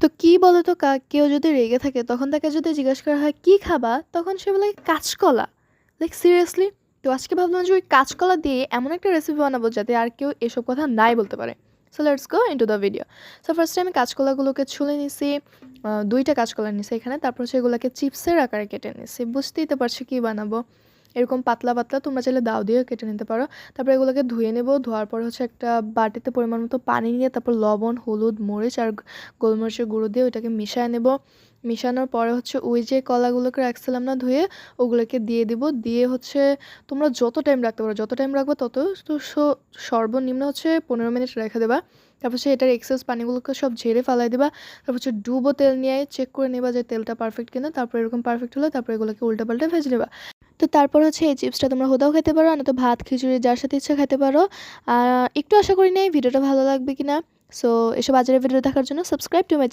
তো কি বলো তো কেউ যদি রেগে থাকে তখন তাকে যদি জিজ্ঞেস করা হয় কি খাবা তখন সে বলে কাঁচকলা। Like seriously. তো আজকে ভাবলাম যে ওই কাঁচকলা দিয়ে এমন একটা রেসিপি বানাবো যাতে আর কেউ এসব কথা নাই বলতে পারে। So let's go into the video. So ফার্স্টে আমি কাঁচকলাগুলোকে ছুলে নিছি। দুইটা কাঁচকলা নিছি এখানে, তারপর হচ্ছে এগুলোকে চিপসের আকারে কেটে নিছি। বুঝতেই তো পারছি কী বানাবো। এরকম পাতলা পাতলা, তোমরা চাইলে দাও দিয়েও কেটে নিতে পারো। তারপর এগুলোকে ধুয়ে নেব। ধোয়ার পর হচ্ছে একটা বাটিতে পরিমাণ মতো পানি নিয়ে তারপর লবণ, হলুদ, মরিচ আর গোলমরিচের গুঁড়ো দিয়ে ওইটাকে মিশিয়ে নেব। মিশানোর পরে হচ্ছে ওই যে কলাগুলোকে রাখছিলাম না ধুয়ে, ওগুলোকে দিয়ে দিব। দিয়ে হচ্ছে তোমরা যত টাইম রাখতে পারো, যত টাইম রাখবো তত। তো সর্বনিম্ন হচ্ছে 15 মিনিট রেখে দেবা। তারপর হচ্ছে এটার এক্সেস পানিগুলোকে সব ঝেড়ে ফেলাই দেবা। তারপর হচ্ছে ডুবো তেল নিয়ে চেক করে নেবা যে তেলটা পারফেক্ট কিনা। তারপর এরকম পারফেক্ট হলে তারপর এগুলোকে উল্টাপাল্টা ভেজে নেবা। তো তারপর হচ্ছে এই চিপসটা তোমরা হুদাও খেতে পারো, নয়তো ভাত খিচুড়ি যার সাথে ইচ্ছা খেতে পারো। একটু আশা করি না এই ভিডিওটা ভালো লাগবে কিনা। সো এসব আজের ভিডিও দেখার জন্য সাবস্ক্রাইব টু মাই চ্যানেল।